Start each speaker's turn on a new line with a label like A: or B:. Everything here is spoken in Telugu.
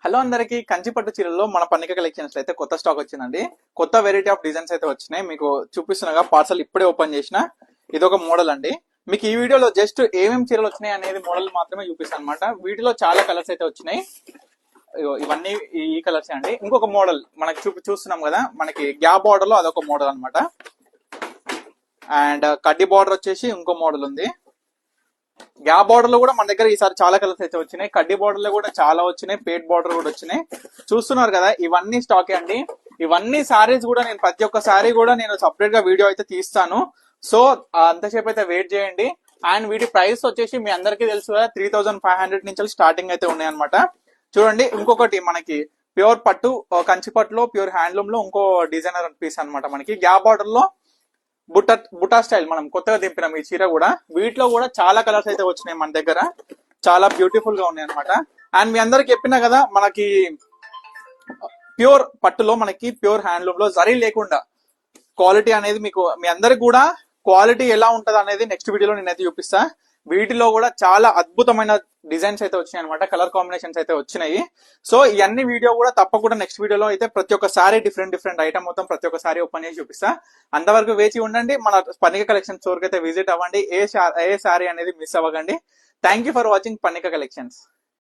A: హలో అందరికి కంచిపట్టు చీరల్లో మన పన్నిక కలెక్షన్స్ అయితే కొత్త స్టాక్ వచ్చిందండి. కొత్త వెరైటీ ఆఫ్ డిజైన్స్ అయితే వచ్చినాయి. మీకు చూపిస్తున్నాగా పార్సల్ ఇప్పుడే ఓపెన్ చేసిన. ఇది ఒక మోడల్ అండి. మీకు ఈ వీడియోలో జస్ట్ ఏమేమి చీరలు వచ్చినాయి అనేది మోడల్ మాత్రమే చూపిస్తాను అనమాట. వీటిలో చాలా కలర్స్ అయితే వచ్చినాయి. ఇవన్నీ ఈ కలర్స్ అండి. ఇంకొక మోడల్ మనకి చూస్తున్నాం కదా, మనకి గ్యాప్ బార్డర్ లో అదొక మోడల్ అనమాట. అండ్ కడ్డీ బార్డర్ వచ్చేసి ఇంకో మోడల్ ఉంది. గ్యాప్ బార్డర్ లో కూడా మన దగ్గర ఈసారి చాలా కలర్స్ అయితే వచ్చినాయి. కడ్డీ బార్డర్ లో కూడా చాలా వచ్చినాయి. పేట్ బార్డర్ కూడా వచ్చినాయి. చూస్తున్నారు కదా, ఇవన్నీ స్టాకే అండి. ఇవన్నీ సారీస్ కూడా నేను ప్రతి ఒక్క సారీ కూడా నేను సపరేట్ గా వీడియో అయితే తీస్తాను. సో అంతసేపు అయితే వెయిట్ చేయండి. అండ్ వీటి ప్రైస్ వచ్చేసి మీ అందరికీ తెలుసు కదా, 3500 నుంచి స్టార్టింగ్ అయితే ఉన్నాయన్నమాట. చూడండి, ఇంకొకటి మనకి ప్యూర్ పట్టు, కంచి పట్టులో ప్యూర్ హ్యాండ్లూమ్ లో ఇంకో డిజైనర్ పీస్ అనమాట. మనకి గ్యాప్ బార్డర్ లో బుటా స్టైల్ మనం కొత్తగా దింపినాం ఈ చీర కూడా. వీటిలో కూడా చాలా కలర్స్ అయితే వచ్చినాయి మన దగ్గర. చాలా బ్యూటిఫుల్ గా ఉన్నాయి అనమాట. అండ్ మీ అందరికి చెప్పినా కదా, మనకి ప్యూర్ పట్టులో మనకి ప్యూర్ హ్యాండ్లూమ్ లో జరీ లేకుండా క్వాలిటీ అనేది మీకు మీ అందరికి కూడా క్వాలిటీ ఎలా ఉంటది అనేది నెక్స్ట్ వీడియోలో నేనైతే చూపిస్తా. వీటిలో కూడా చాలా అద్భుతమైన డిజైన్స్ అయితే వచ్చినాయి అనమాట. కలర్ కాంబినేషన్స్ అయితే వచ్చినాయి. సో ఇవన్నీ వీడియో కూడా తప్పకుండా నెక్స్ట్ వీడియోలో అయితే ప్రతి ఒక్క సారీ డిఫరెంట్ ఐటమ్ మొత్తం ప్రతి ఒక్క సారీ ఓపెన్ చేసి చూపిస్తా. అంతవరకు వేచి ఉండండి. మన పన్నిక కలెక్షన్ స్టోర్ కి అయితే విజిట్ అవ్వండి. ఏ సారీ అనేది మిస్ అవ్వకండి. థ్యాంక్ యూ ఫర్ వాచింగ్ పన్నిక కలెక్షన్స్.